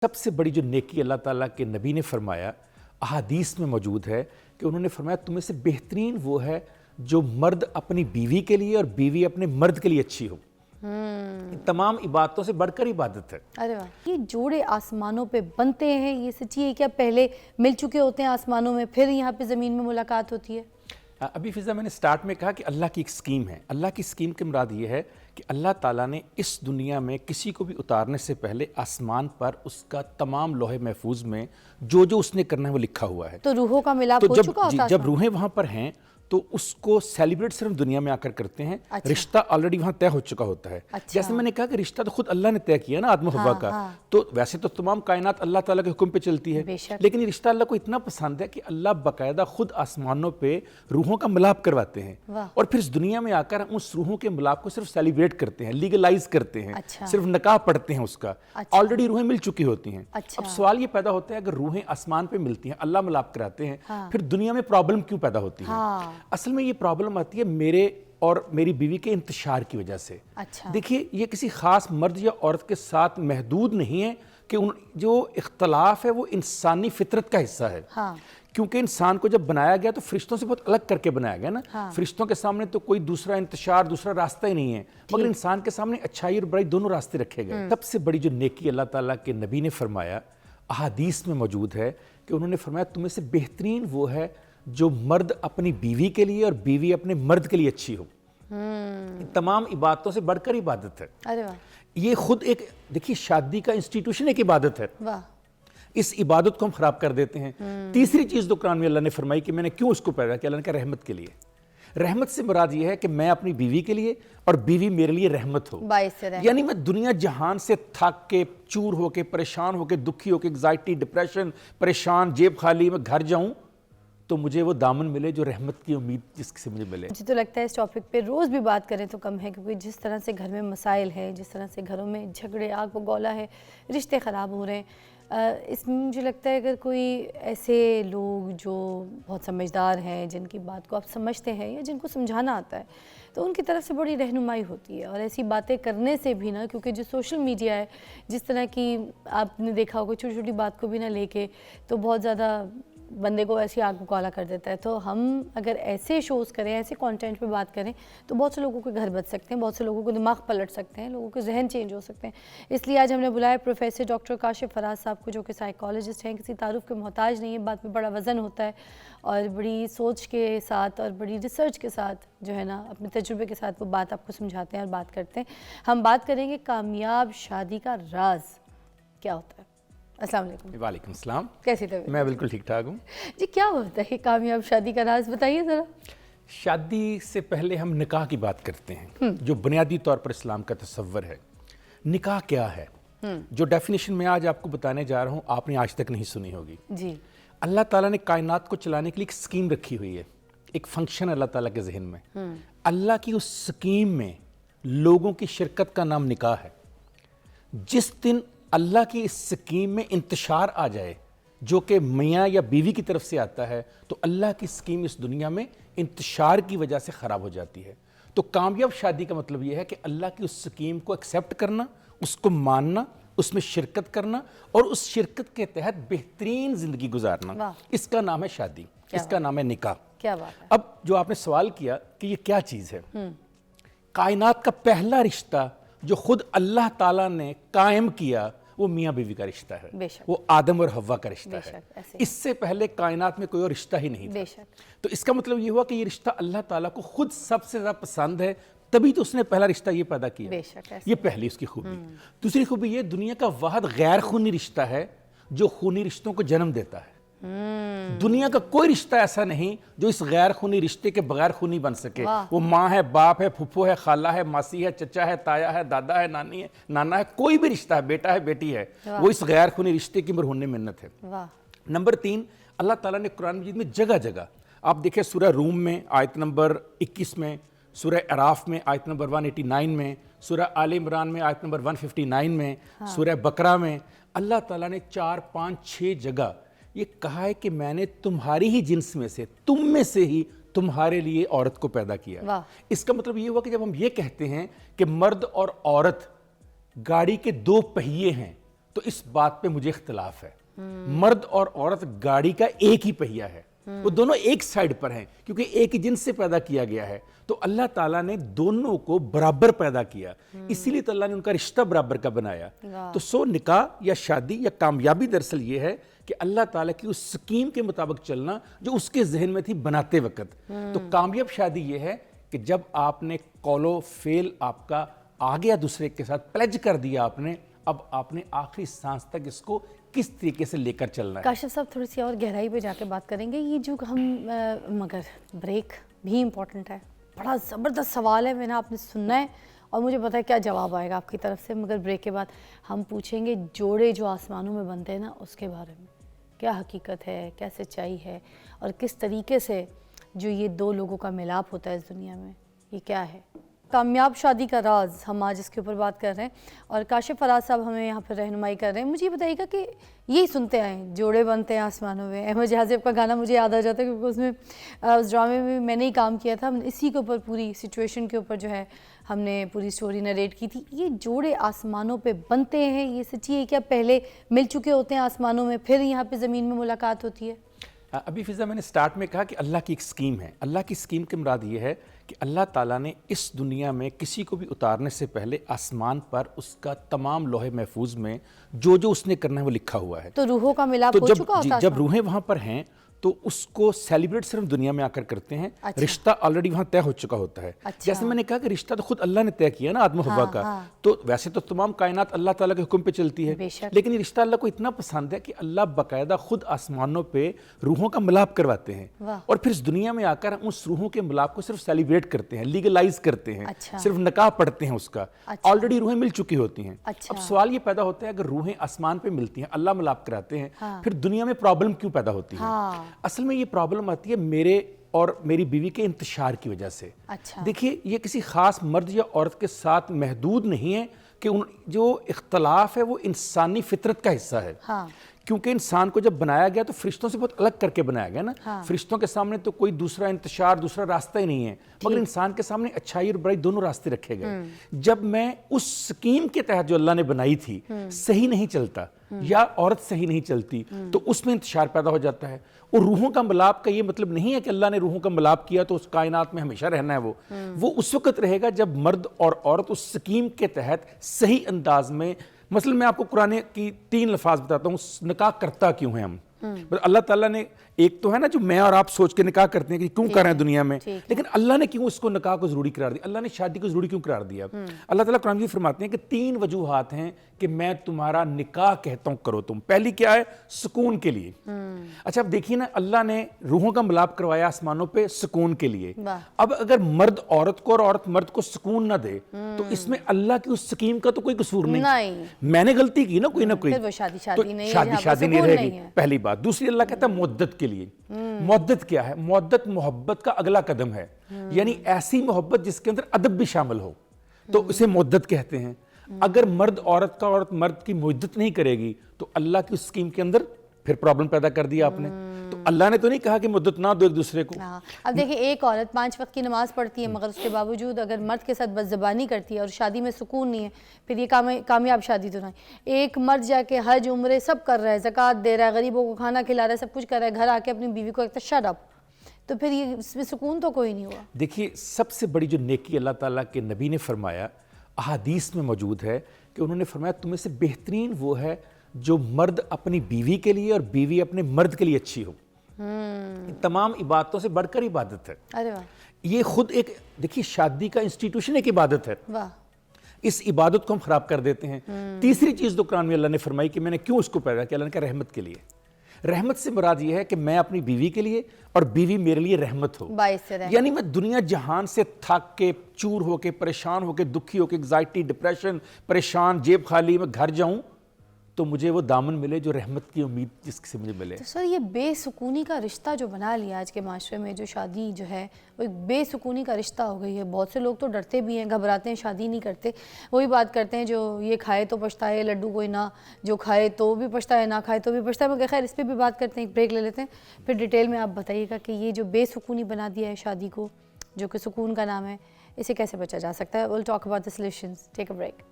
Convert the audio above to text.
سب سے بڑی جو نیکی اللہ تعالیٰ کے نبی نے فرمایا، احادیث میں موجود ہے کہ انہوں نے فرمایا تم میں سے بہترین وہ ہے جو مرد اپنی بیوی کے لیے اور بیوی اپنے مرد کے لیے اچھی ہو۔ تمام عبادتوں سے بڑھ کر عبادت ہے۔ ارے واہ، یہ جوڑے آسمانوں پہ بنتے ہیں، یہ سچی ہے کیا؟ پہلے مل چکے ہوتے ہیں آسمانوں میں، پھر یہاں پہ زمین میں ملاقات ہوتی ہے؟ ابھی فضا میں نے سٹارٹ میں کہا کہ اللہ کی ایک سکیم ہے۔ اللہ کی سکیم کی مراد یہ ہے کہ اللہ تعالیٰ نے اس دنیا میں کسی کو بھی اتارنے سے پہلے آسمان پر اس کا تمام لوح محفوظ میں جو اس نے کرنا ہے وہ لکھا ہوا ہے۔ تو روحوں کا ملاپ ہو چکا ہوتا ہے؟ جب روحیں وہاں پر ہیں تو اس کو سیلیبریٹ صرف دنیا میں آ کر کرتے ہیں۔ رشتہ آلریڈی وہاں طے ہو چکا ہوتا ہے۔ جیسے میں نے کہا کہ رشتہ تو خود اللہ نے طے کیا نا آدم و حوا کا، تو ویسے تو تمام کائنات اللہ تعالیٰ کے حکم پہ چلتی ہے، لیکن یہ رشتہ اللہ کو اتنا پسند ہے کہ اللہ باقاعدہ خود آسمانوں پہ روحوں کا ملاپ کرواتے ہیں، اور پھر اس دنیا میں آ کر ہم اس روحوں کے ملاپ کو صرف سیلیبریٹ کرتے ہیں، لیگلائز کرتے ہیں، صرف نکاح پڑھتے ہیں اس کا۔ آلریڈی روحیں مل چکی ہوتی ہیں۔ اب سوال یہ پیدا ہوتا ہے اگر روحیں آسمان پہ ملتی ہیں، اللہ ملاپ کراتے ہیں، پھر دنیا میں پرابلم کیوں پیدا ہوتی ہے؟ اصل میں یہ پرابلم آتی ہے میرے اور میری بیوی کے انتشار کی وجہ سے۔ دیکھیے یہ کسی خاص مرد یا عورت کے ساتھ محدود نہیں ہے کہ جو اختلاف ہے وہ انسانی فطرت کا حصہ ہے، کیونکہ انسان کو جب بنایا گیا تو فرشتوں سے بہت الگ کر کے بنایا گیا نا۔ فرشتوں کے سامنے تو کوئی دوسرا انتشار، دوسرا راستہ ہی نہیں ہے، مگر انسان کے سامنے اچھائی اور برائی دونوں راستے رکھے گئے۔ سب سے بڑی جو نیکی اللہ تعالیٰ کے نبی نے فرمایا، احادیث میں موجود ہے کہ انہوں نے فرمایا تم میں سے بہترین وہ ہے جو مرد اپنی بیوی کے لیے اور بیوی اپنے مرد کے لیے اچھی ہو۔ تمام عبادتوں سے بڑھ کر عبادت ہے۔ ارے واہ، یہ خود ایک دیکھیے شادی کا انسٹیٹیوشن ایک عبادت ہے۔ واہ، اس عبادت کو ہم خراب کر دیتے ہیں۔ تیسری چیز تو قرآن میں اللہ نے فرمائی کہ میں نے کیوں اس کو پیدا کیا، اللہ نے کہا رحمت کے لیے۔ رحمت سے مراد یہ ہے کہ میں اپنی بیوی کے لیے اور بیوی میرے لیے رحمت ہو، یعنی میں دنیا جہان سے تھک کے چور ہو کے پریشان ہو کے دکھی ہو کے انگزائٹی ڈپریشن پریشان جیب خالی میں گھر جاؤں تو مجھے وہ دامن ملے جو رحمت کی امید جس سے مجھے ملے۔ مجھے تو لگتا ہے اس ٹاپک پہ روز بھی بات کریں تو کم ہے، کیونکہ جس طرح سے گھر میں مسائل ہیں، جس طرح سے گھروں میں جھگڑے آگ و گولا ہے، رشتے خراب ہو رہے ہیں، اس میں مجھے لگتا ہے اگر کوئی ایسے لوگ جو بہت سمجھدار ہیں، جن کی بات کو آپ سمجھتے ہیں یا جن کو سمجھانا آتا ہے، تو ان کی طرف سے بڑی رہنمائی ہوتی ہے۔ اور ایسی باتیں کرنے سے بھی نا، کیونکہ جو سوشل میڈیا ہے جس طرح کی آپ نے دیکھا ہوگا چھوٹی چھوٹی بات کو بھی نہ لے کے تو بہت زیادہ بندے کو ایسی آگ بکالا کر دیتا ہے، تو ہم اگر ایسے شوز کریں، ایسے کانٹینٹ پہ بات کریں تو بہت سے لوگوں کے گھر بچ سکتے ہیں، بہت سے لوگوں کو دماغ پلٹ سکتے ہیں، لوگوں کے ذہن چینج ہو سکتے ہیں۔ اس لیے آج ہم نے بلایا پروفیسر ڈاکٹر کاشف فراز صاحب کو، جو کہ سائیکالوجسٹ ہیں، کسی تعارف کے محتاج نہیں ہے، بات میں بڑا وزن ہوتا ہے اور بڑی سوچ کے ساتھ اور بڑی ریسرچ کے ساتھ جو ہے نا اپنے تجربے کے ساتھ وہ بات آپ کو سمجھاتے ہیں اور بات کرتے ہیں۔ ہم بات کریں گے کامیاب شادی کا راز کیا ہوتا ہے۔ السلام علیکم۔ وعلیکم السلام۔ کیسی طبیعت؟ میں بالکل ٹھیک ٹھاک ہوں جی۔ کیا ہوتا ہے کامیاب شادی کا راز، بتائیے ذرا۔ شادی سے پہلے ہم نکاح کی بات کرتے ہیں، جو بنیادی طور پر اسلام کا تصور ہے۔ نکاح کیا ہے؟ جو ڈیفینیشن میں آج آپ کو بتانے جا رہا ہوں آپ نے آج تک نہیں سنی ہوگی۔ جی۔ اللہ تعالیٰ نے کائنات کو چلانے کے لیے ایک سکیم رکھی ہوئی ہے، ایک فنکشن اللہ تعالیٰ کے ذہن میں۔ اللہ کی اس سکیم میں لوگوں کی شرکت کا نام نکاح ہے۔ جس دن اللہ کی اس سکیم میں انتشار آ جائے جو کہ میاں یا بیوی کی طرف سے آتا ہے تو اللہ کی سکیم اس دنیا میں انتشار کی وجہ سے خراب ہو جاتی ہے۔ تو کامیاب شادی کا مطلب یہ ہے کہ اللہ کی اس سکیم کو ایکسیپٹ کرنا، اس کو ماننا، اس میں شرکت کرنا اور اس شرکت کے تحت بہترین زندگی گزارنا، اس کا نام ہے شادی، اس کا نام ہے نکاح۔ کیا بات ہے۔ اب جو آپ نے سوال کیا کہ یہ کیا چیز ہے، کائنات کا پہلا رشتہ جو خود اللہ تعالیٰ نے قائم کیا وہ میاں بیوی کا رشتہ ہے، وہ آدم اور حوا کا رشتہ ہے۔ اس سے پہلے کائنات میں کوئی اور رشتہ ہی نہیں تھا۔ تو اس کا مطلب یہ ہوا کہ یہ رشتہ اللہ تعالیٰ کو خود سب سے زیادہ پسند ہے، تبھی تو اس نے پہلا رشتہ یہ پیدا کیا۔ یہ پہلی اس کی خوبی۔ دوسری خوبی یہ دنیا کا واحد غیر خونی رشتہ ہے جو خونی رشتوں کو جنم دیتا ہے۔ دنیا کا کوئی رشتہ ایسا نہیں جو اس غیر خونی رشتے کے بغیر خونی بن سکے۔ وہ ماں ہے، باپ ہے، پھپھو ہے، خالہ ہے، ماسی ہے، چچا ہے، تایا ہے، دادا ہے، نانی ہے، نانا ہے، کوئی بھی رشتہ ہے، بیٹا ہے، بیٹی ہے، وہ اس غیر خونی رشتے کی مرہون منت ہے۔ نمبر 3، اللہ تعالیٰ نے قرآن مجید میں جگہ جگہ آپ دیکھیں سورہ روم میں آیت نمبر 21 میں، سورہ اعراف میں آیت نمبر 189 میں، سورہ آل عمران میں آیت نمبر 159 میں، سورہ بقرہ میں اللہ تعالیٰ نے 4، 5، 6 جگہ یہ کہا ہے کہ میں نے تمہاری ہی جنس میں سے، تم میں سے ہی تمہارے لیے عورت کو پیدا کیا۔ اس کا مطلب یہ ہوا کہ جب ہم یہ کہتے ہیں کہ مرد اور عورت گاڑی کے 2 پہیے ہیں تو اس بات پہ مجھے اختلاف ہے. مرد اور عورت گاڑی کا ایک ہی پہیہ ہے, وہ دونوں ایک سائیڈ پر ہیں کیونکہ ایک ہی جنس سے پیدا کیا گیا ہے. تو اللہ تعالیٰ نے دونوں کو برابر پیدا کیا, اسی لیے تو اللہ نے ان کا رشتہ برابر کا بنایا. تو نکاح یا شادی یا کامیابی دراصل یہ ہے کہ اللہ تعالیٰ کی اس سکیم کے مطابق چلنا جو اس کے ذہن میں تھی بناتے وقت. تو کامیاب شادی یہ ہے کہ جب آپ نے قول و فعل آپ کا آ گیا دوسرے کے ساتھ, پلیج کر دیا آپ نے, اب آپ نے آخری سانس تک اس کو کس طریقے سے لے کر چلنا ہے. کاشف صاحب تھوڑی سی اور گہرائی پہ جا کے بات کریں گے, یہ جو ہم مگر بریک بھی امپورٹنٹ ہے, بڑا زبردست سوال ہے, میں نے آپ نے سننا ہے اور مجھے پتا ہے کیا جواب آئے گا آپ کی طرف سے, مگر بریک کے بعد ہم پوچھیں گے جوڑے جو آسمانوں میں بنتے ہیں نا اس کے بارے میں, کیا حقیقت ہے, کیا سچائی ہے, اور کس طریقے سے جو یہ دو لوگوں کا ملاپ ہوتا ہے اس دنیا میں, یہ کیا ہے کامیاب شادی کا راز, ہم آج اس کے اوپر بات کر رہے ہیں. اور کاشف فراز صاحب ہمیں یہاں پر رہنمائی کر رہے ہیں. مجھے یہ بتائیے گا کہ یہی سنتے آئے جوڑے بنتے ہیں آسمانوں میں, احمد جہازیب کا گانا مجھے یاد آ جاتا ہے کیونکہ اس میں اس ڈرامے میں میں نے ہی کام کیا تھا, اسی کے اوپر پوری سچویشن کے اوپر جو ہے ہم نے پوری سٹوری نریٹ کی تھی. یہ جوڑے آسمانوں پہ بنتے ہیں, یہ سچی ہے کیا پہلے مل چکے ہوتے ہیں آسمانوں میں پھر یہاں پہ زمین میں ملاقات ہوتی ہے؟ ابھی فضا میں نے سٹارٹ میں کہا کہ اللہ کی ایک سکیم ہے. اللہ کی سکیم کی مراد یہ ہے کہ اللہ تعالیٰ نے اس دنیا میں کسی کو بھی اتارنے سے پہلے آسمان پر اس کا تمام لوح محفوظ میں جو اس نے کرنا ہے وہ لکھا ہوا ہے. تو روحوں کا ملاپ ہو چکا ہوتا ہے جب روحیں وہاں پر ہیں تو اس کو سیلیبریٹ صرف دنیا میں آ کر کرتے ہیں. رشتہ آلریڈی وہاں طے ہو چکا ہوتا ہے. جیسے میں نے کہا کہ رشتہ تو خود اللہ نے طے کیا نا آدم و حوا کا, تو ویسے تو تمام کائنات اللہ تعالیٰ کے حکم پہ چلتی ہے, لیکن یہ رشتہ اللہ کو اتنا پسند ہے کہ اللہ باقاعدہ خود آسمانوں پہ روحوں کا ملاپ کرواتے ہیں, اور پھر اس دنیا میں آ کر ہم اس روحوں کے ملاپ کو صرف سیلیبریٹ کرتے ہیں, لیگلائز کرتے ہیں, صرف نکاح پڑھتے ہیں اس کا. آلریڈی روحیں مل چکی ہوتی ہیں. اب سوال یہ پیدا ہوتا ہے اگر روحیں آسمان پہ ملتی ہیں, اللہ ملاپ کراتے ہیں, پھر دنیا میں پرابلم کیوں پیدا ہوتی ہے؟ اصل میں یہ پرابلم آتی ہے میرے اور میری بیوی کے انتشار کی وجہ سے. دیکھیے یہ کسی خاص مرد یا عورت کے ساتھ محدود نہیں ہے کہ جو اختلاف ہے وہ انسانی فطرت کا حصہ ہے. کیونکہ انسان کو جب بنایا گیا تو فرشتوں سے بہت الگ کر کے بنایا گیا نا. فرشتوں کے سامنے تو کوئی دوسرا انتشار, دوسرا راستہ ہی نہیں ہے, مگر انسان کے سامنے اچھائی اور برائی دونوں راستے رکھے گئے. جب میں اس سکیم کے تحت جو اللہ نے بنائی تھی صحیح نہیں چلتا یا عورت صحیح نہیں چلتی تو اس میں انتشار پیدا ہو جاتا ہے. اور روحوں کا ملاپ کا یہ مطلب نہیں ہے کہ اللہ نے روحوں کا ملاپ کیا تو اس کائنات میں ہمیشہ رہنا ہے. وہ اس وقت رہے گا جب مرد اور عورت اس سکیم کے تحت صحیح انداز میں, مثلا میں آپ کو قرآن کی 3 لفاظ بتاتا ہوں, نکاح کرتا کیوں ہیں ہم. اللہ تعالیٰ نے ایک تو ہے نا جو میں اور آپ سوچ کے نکاح کرتے ہیں کہ کیوں کر رہے ہیں دنیا میں, لیکن اللہ نے کیوں اس کو نکاح کو ضروری قرار دیا, اللہ نے شادی کو ضروری کیوں قرار دیا. اللہ تعالیٰ قرآن میں فرماتے ہیں کہ 3 وجوہات ہیں کہ میں تمہارا نکاح کہتا ہوں کرو تم. پہلی کیا ہے؟ سکون کے لیے. اچھا اب دیکھیے نا, اللہ نے روحوں کا ملاپ کروایا آسمانوں پہ سکون کے لیے. اب اگر مرد عورت کو اور عورت مرد کو سکون نہ دے تو اس میں اللہ کی اس سکیم کا تو کوئی قصور نہیں. میں نے غلطی کی نا کوئی نہ کوئی, شادی نہیں رہے گی پہلی بات. دوسری اللہ کہتا ہے مودت کے لیے. مودت کیا ہے؟ مودت محبت کا اگلا قدم ہے, یعنی ایسی محبت جس کے اندر ادب بھی شامل ہو, تو اسے مودت کہتے ہیں. اگر مرد عورت کا, عورت مرد کی مودت نہیں کرے گی تو اللہ کی اس سکیم کے اندر پھر پرابلم پیدا کر دیا آپ نے. تو اللہ نے تو نہیں کہا کہ مدت نہ دو ایک دوسرے کو. اب دیکھیں ایک عورت 5 وقت کی نماز پڑھتی ہے مگر اس کے باوجود اگر مرد کے ساتھ بدزبانی کرتی ہے اور شادی میں سکون نہیں ہے, پھر یہ کامیاب شادی تو نہیں. ایک مرد جا کے حج عمرے سب کر رہا ہے, زکوٰۃ دے رہا ہے, غریبوں کو کھانا کھلا رہا ہے, سب کچھ کر رہا ہے, گھر آ کے اپنی بیوی کو ایک شٹ اپ, تو پھر یہ اس میں سکون تو کوئی نہیں ہوا. دیکھیے سب سے بڑی جو نیکی اللہ تعالیٰ کے نبی نے فرمایا, احادیث میں موجود ہے کہ انہوں نے فرمایا تمہیں سے بہترین وہ ہے جو مرد اپنی بیوی کے لیے اور بیوی اپنے مرد کے لیے اچھی ہو. تمام عبادتوں سے بڑھ کر عبادت ہے. یہ خود ایک دیکھیے شادی کا انسٹیٹیوشن ایک عبادت ہے. اس عبادت کو ہم خراب کر دیتے ہیں. تیسری چیز تو قرآن میں اللہ نے فرمائی کہ میں نے کیوں اس کو پیدا کیا, اللہ نے کہا رحمت کے لیے. رحمت سے مراد یہ ہے کہ میں اپنی بیوی کے لیے اور بیوی میرے لیے رحمت ہو. یعنی میں دنیا جہان سے تھک کے, چور ہو کے, پریشان ہو کے, دکھی ہو کے, انگزائٹی, ڈپریشن, پریشان, جیب خالی, میں گھر جاؤں تو مجھے وہ دامن ملے جو رحمت کی امید جس سے مجھے ملے. تو سر یہ بے سکونی کا رشتہ جو بنا لیا آج کے معاشرے میں, جو شادی جو ہے وہ ایک بے سکونی کا رشتہ ہو گئی ہے. بہت سے لوگ تو ڈرتے بھی ہیں, گھبراتے ہیں, شادی نہیں کرتے. وہی بات کرتے ہیں جو یہ کھائے تو پچھتائے لڈو کوئی نہ, جو کھائے تو بھی پچھتائے نہ کھائے تو بھی پچھتائے. مگر خیر اس پہ بھی بات کرتے ہیں, ایک بریک لے لیتے ہیں, پھر ڈیٹیل میں آپ بتائیے گا کہ یہ جو بے سکونی بنا دیا ہے شادی کو, جو کہ سکون کا نام ہے, اسے کیسے بچا جا سکتا ہے. we'll talk about the solutions. Take a break.